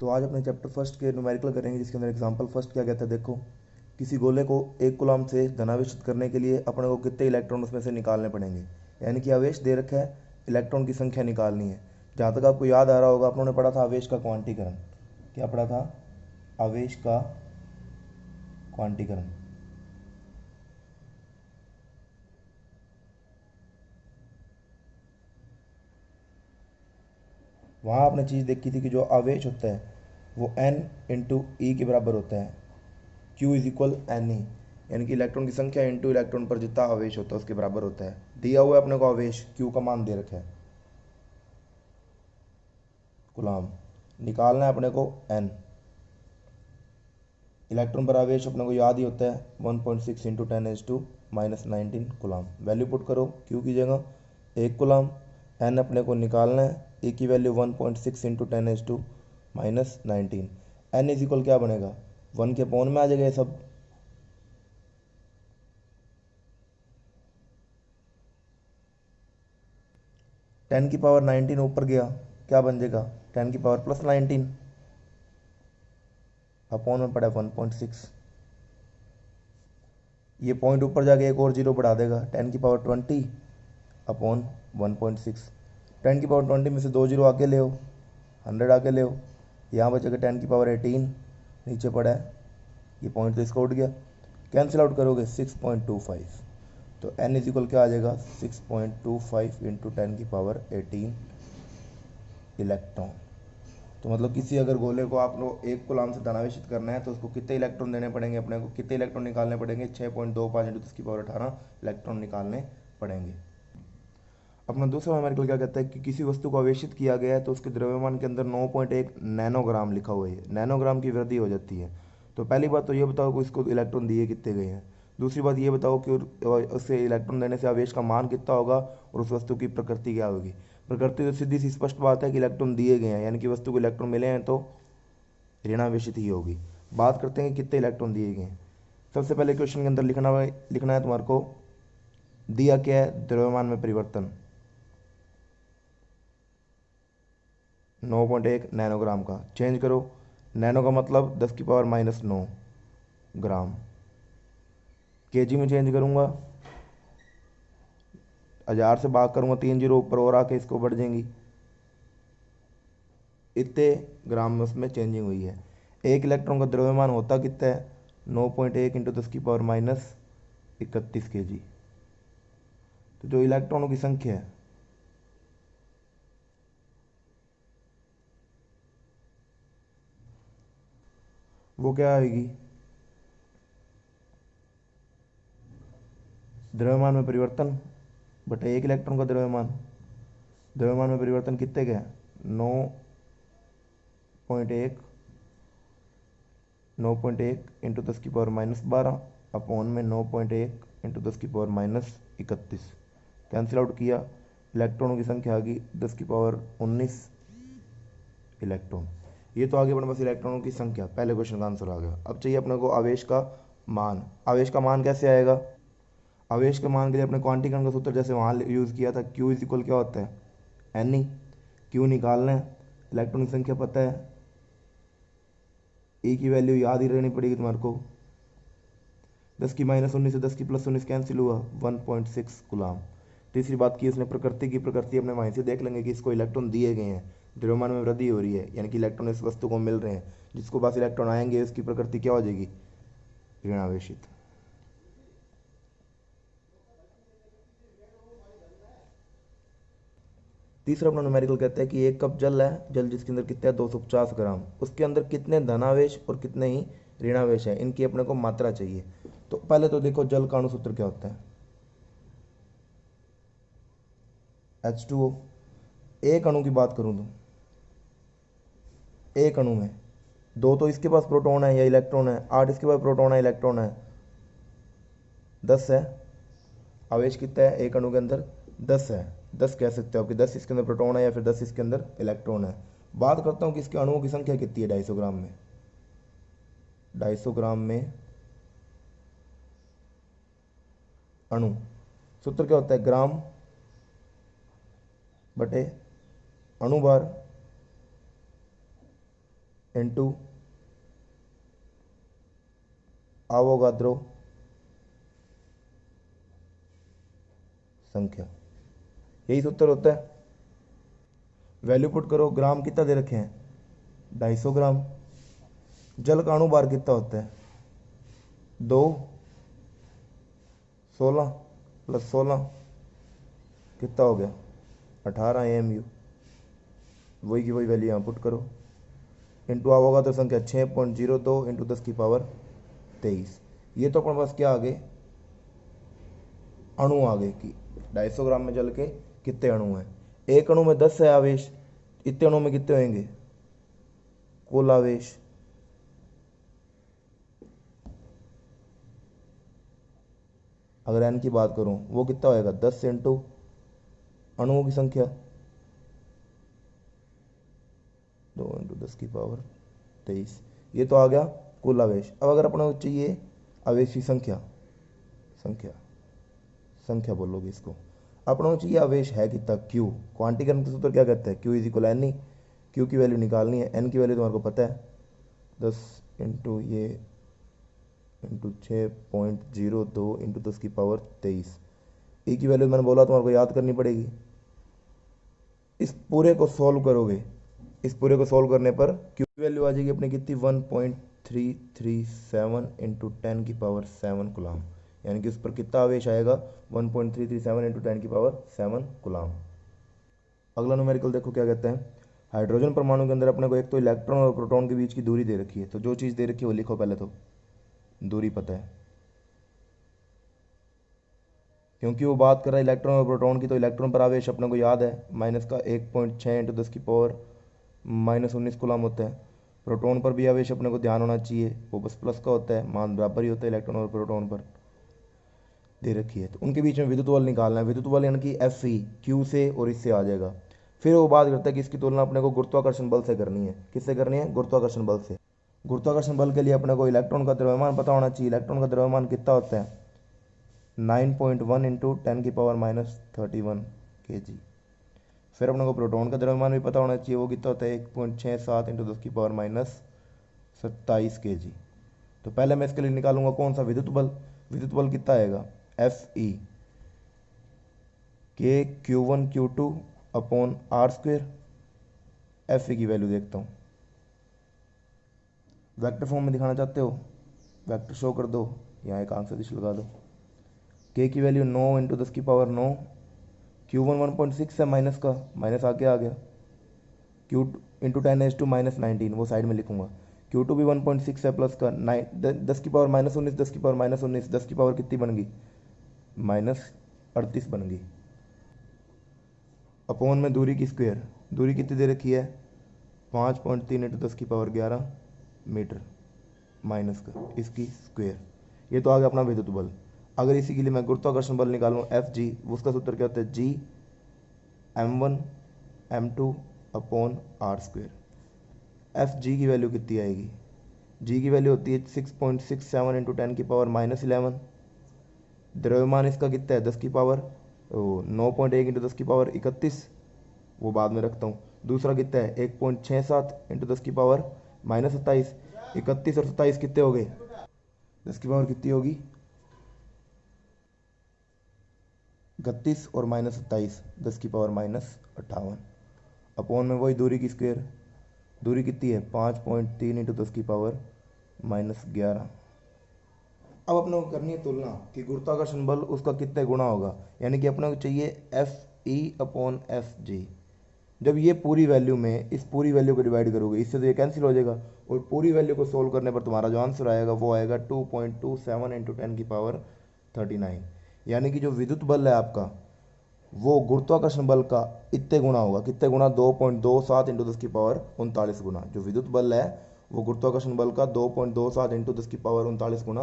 तो आज अपने चैप्टर फर्स्ट के न्यूमेरिकल करेंगे, जिसके अंदर एग्जांपल फर्स्ट क्या कहता है। देखो, किसी गोले को 1 कूलम से धनावेशित करने के लिए अपने को कितने इलेक्ट्रॉन उसमें से निकालने पड़ेंगे। यानी कि आवेश दे रखा है, इलेक्ट्रॉन की संख्या निकालनी है। जहाँ तक आपको याद आ रहा होगा, अपनों ने पढ़ा था आवेश का क्वांटीकरण। क्या पढ़ा था? आवेश का क्वांटीकरण। वहाँ आपने चीज़ देखी थी कि जो आवेश होता है वो n/e के बराबर होता है। Q इज इक्वल NE, यानी कि इलेक्ट्रॉन की संख्या इंटू इलेक्ट्रॉन पर जितना आवेश होता है उसके बराबर होता है। दिया हुआ है अपने को आवेश, Q का मान दे रखा है, कूलम। निकालना है अपने को N। इलेक्ट्रॉन पर आवेश अपने को याद ही होता है 1.6 इंटू 10⁻⁻19 कूलम। वैल्यू पुट करो, Q की जगह 1 कूलम, N अपने को निकालना है, E की value 1.6 into 10⁻⁻19। N is equal क्या बनेगा? 1 के पौन में आ जाएगा ये सब। टेन की पावर 19 ऊपर गया, क्या बन जाएगा? 10 की पावर प्लस 19 अपॉन में पड़ा 1.6। ये पॉइंट ऊपर जाके एक और जीरो बढ़ा देगा, 10 की पावर 20 अपॉन 1.6। 10 की पावर 20 में से 2 जीरो आगे ले हो, 100 आगे ले हो, यहाँ बचेगा 10 की पावर 18 नीचे पड़ा है। ये पॉइंट तो इसका उठ गया, कैंसिल आउट करोगे 6.25। तो n इज इक्वल क्या आ जाएगा? 6.25 इंटू 10 की पावर 18 इलेक्ट्रॉन। तो मतलब किसी अगर गोले को आप लोग 1 कूलम से धनावेशित करना है तो उसको कितने इलेक्ट्रॉन देने पड़ेंगे, अपने को कितने इलेक्ट्रॉन निकालने पड़ेंगे? 6.25 इंटू 10 की पावर 18 इलेक्ट्रॉन निकालने पड़ेंगे। अपना दूसरा न्यूमेरिकल क्या कहता है कि किसी वस्तु को आवेशित किया गया है तो उसके द्रव्यमान के अंदर 9.1 नैनोग्राम लिखा हुआ है। नैनोग्राम की वृद्धि हो जाती है। तो पहली बात तो ये बताओ कि इसको इलेक्ट्रॉन दिए कितने गए हैं। दूसरी बात ये बताओ कि उससे इलेक्ट्रॉन देने से आवेश का मान कितना होगा और उस वस्तु की प्रकृति क्या होगी। प्रकृति तो सीधी सी स्पष्ट बात है कि इलेक्ट्रॉन दिए गए हैं, यानी कि वस्तु को इलेक्ट्रॉन मिले हैं तो ऋणावेशित ही होगी। बात करते हैं कि कितने इलेक्ट्रॉन दिए गए हैं। सबसे पहले क्वेश्चन के अंदर लिखना है तुम्हारे को, दिया क्या है? द्रव्यमान में परिवर्तन 9.1 नैनोग्राम का। चेंज करो, नैनो का मतलब 10 की पावर -9 ग्राम। केजी में चेंज करूँगा, 1000 से भाग करूँगा, 3 जीरो ऊपर और आके इसको बढ़ जाएंगी। इतने ग्राम में उसमें चेंजिंग हुई है। एक इलेक्ट्रॉन का द्रव्यमान होता कितना है? 9.1 इंटू 10 की पावर -31 kg। तो जो इलेक्ट्रॉनों की संख्या है वो क्या आएगी? द्रव्यमान में परिवर्तन बटे एक इलेक्ट्रॉन का द्रव्यमान। द्रव्यमान में परिवर्तन कितने का है? 9.1 इंटू 10 की पावर -12 अपॉन में 9.1 इंटू 10 की पावर -31। कैंसिल आउट किया, इलेक्ट्रॉनों की संख्या आ गई 10 की पावर 19 इलेक्ट्रॉन। ये तो आगे अपने पास इलेक्ट्रॉनों की संख्या, पहले क्वेश्चन का आंसर आ गया। अब चाहिए अपने को आवेश का मान। आवेश का मान कैसे आएगा? आवेश के मान के लिए अपने क्वांटीकरण का सूत्र जैसे वहाँ यूज़ किया था, Q इज इक्वल क्या होता है? NE। Q निकालना है, इलेक्ट्रॉन की संख्या पता है, E की वैल्यू याद ही रहनी पड़ेगी तुम्हारे को। 10 की -19 से 10 की +19 कैंसिल हुआ, 1.6 कूलम। तीसरी बात की उसने प्रकृति की। प्रकृति अपने वहीं से देख लेंगे कि इसको इलेक्ट्रॉन दिए गए हैं, द्रव्यमान में वृद्धि हो रही है, यानी कि इलेक्ट्रॉन इस वस्तु को मिल रहे हैं। जिसको पास इलेक्ट्रॉन आएंगे उसकी प्रकृति क्या हो जाएगी? ऋणावेशित। तीसरा अपना न्यूमेरिकल कहता है कि 1 कप जल है, जल जिसके अंदर कितना है? 250 ग्राम। उसके अंदर कितने धनावेश और कितने ही ऋणावेश है, इनकी अपने को मात्रा चाहिए। तो पहले तो देखो जल का अणुसूत्र क्या होता है? H2O। एक अणु की बात करूं तो एक अणु में 2 तो इसके पास प्रोटॉन है या इलेक्ट्रॉन है, 8 इसके पास प्रोटॉन है इलेक्ट्रॉन है, 10 है। आवेश कितना है एक अणु के अंदर? 10 है। 10 कह सकते हो कि 10 इसके अंदर प्रोटॉन है या फिर 10 इसके अंदर इलेक्ट्रॉन है। बात करता हूँ कि इसके अणुओं की संख्या कितनी है 250 ग्राम में। 250 ग्राम में अणु, सूत्र क्या होता है? ग्राम बटे अणु भार इंटू आवोगाद्रो संख्या, यही सूत्र होता है। वैल्यू पुट करो, ग्राम कितना दे रखे हैं 250 ग्राम। जल का अणु भार कितना होता है 2, 16 प्लस 16 कितना हो गया 18 AMU। वही की वही वैल्यू यहाँ पुट करो, इंटू आवोगाद्रो संख्या 6.02 इंटू 10 की पावर 23। ये तो अपने पास क्या आ गए अणु आ गए कि 250 ग्राम में जल के कितने अणु हैं। एक अणु में 10 है आवेश, इतने अणु में कितने होंगे कुल आवेश। अगर n की बात करूं वो कितना होएगा 10 इंटू अणुओं की संख्या 2 इंटू 10 की पावर 23। ये तो आ गया कुल आवेश। अब अगर अपने को चाहिए आवेश की संख्या, संख्या बोलोगे इसको, अपने को चाहिए आवेश है कितना Q। क्वांटीकरण का सूत्र क्या कहता है Q is equal n e. Q की वैल्यू निकालनी है, n की वैल्यू तुम्हारे को पता है 10 इंटू ये इंटू 6.02 इंटू 10 की पावर 23। ई की वैल्यू मैंने बोला तुम्हारे को याद करनी पड़ेगी। इस पूरे को सॉल्व करोगे, इस पूरे को सॉल्व करने पर Q की वैल्यू आ जाएगी अपनी कितनी 1.337 इंटू 10 की पावर 7 कूलाम, यानी कि उस पर कितना आवेश आएगा 1.337 इंटू 10 की पावर 7 कूलाम। अगला न्यूमेरिकल देखो क्या कहते हैं। हाइड्रोजन परमाणु के अंदर अपने को एक तो इलेक्ट्रॉन और प्रोटॉन के बीच की दूरी दे रखी है, तो जो चीज़ दे रखी है वो लिखो पहले, तो दूरी पता है क्योंकि वो बात कर रहा है इलेक्ट्रॉन और प्रोटॉन की, तो इलेक्ट्रॉन पर आवेश अपने को याद है माइनस का 1.6 इंटू 10 की पावर -19 कूलाम होता है। प्रोटॉन पर भी आवेश अपने को ध्यान होना चाहिए, वो बस प्लस का होता है, मान बराबर ही होता है इलेक्ट्रॉन और प्रोटॉन पर दे रखी है। तो उनके बीच में विद्युत बल निकालना है। विद्युत बल यानी कि Fe Q से और इससे आ जाएगा। फिर वो बात करता है कि इसकी तुलना अपने को गुरुत्वाकर्षण बल से करनी है। किससे करनी है गुरुत्वाकर्षण बल से। गुरुत्वाकर्षण बल के लिए अपने को इलेक्ट्रॉन का द्रव्यमान पता होना चाहिए। इलेक्ट्रॉन का द्रव्यमान कितना होता है 9.1 इंटू 10 की पावर -31 kg। फिर अपने को प्रोटॉन का द्रव्यमान भी पता होना चाहिए, वो कितना होता है 1.67 इंटू 10 की पावर -27 kg। तो पहले मैं इसके लिए निकालूंगा कौन सा विद्युत बल। विद्युत बल कितना आएगा Fe के Q1 Q2 upon R²। Fe की वैल्यू देखता हूँ, वेक्टर फॉर्म में दिखाना चाहते हो वेक्टर शो कर दो, यहाँ एक आंसर दिश लगा दो। K की वैल्यू 9 इंटू 10 की पावर 9, Q1 1.6 है, माइनस का माइनस आके आ गया, Q इंटू 10⁻² -19 वो साइड में लिखूंगा। Q2 भी 1.6 है प्लस का 10 की पावर -19, 10 की पावर -19, 10 की पावर कितनी बन गई -38 बन गई। अपॉन में दूरी की स्क्वायर, दूरी कितनी दे रखी है 5.3 इंटू 10 की पावर 11 मीटर, माइनस का इसकी स्क्वायर। ये तो आ गया अपना विद्युत बल। अगर इसी के लिए मैं गुरुत्वाकर्षण बल निकालूँ Fg, उसका सूत्र क्या होता है G m1 m2 upon R²। Fg की वैल्यू कितनी आएगी, G की वैल्यू होती है 6.67 इंटू 10 की पावर -11। द्रव्यमान इसका कितना है 10 की पावर 9.1 इंटू 10 की पावर 31, वो बाद में रखता हूँ। दूसरा कितना है 1.67 इंटू 10 की पावर -27। 31 और 27 कितने हो गए 10 की पावर कितनी होगी 31 और -27 10 की पावर -58। अपॉन में वही दूरी की स्क्वायर, दूरी कितनी है 5.3 इंटू 10 की पावर -11। अब अपने को करनी है तुलना कि गुरुत्वाकर्षण बल उसका कितने गुना होगा, यानी कि अपने को चाहिए Fe अपॉन Fg। जब ये पूरी वैल्यू में इस पूरी वैल्यू को डिवाइड करोगे, इससे तो ये कैंसिल हो जाएगा, और पूरी वैल्यू को सोल्व करने पर तुम्हारा जो आंसर आएगा वो आएगा 2.27 इंटू 10 की पावर 39। यानी कि जो विद्युत बल है आपका वो गुरुत्वाकर्षण बल का इतने गुना होगा, कितने गुना 2.27 इंटू 10 की पावर 39 गुना। जो विद्युत बल है वो गुरुत्वाकर्षण बल का 2.27 इंटू 10 की पावर 39 गुना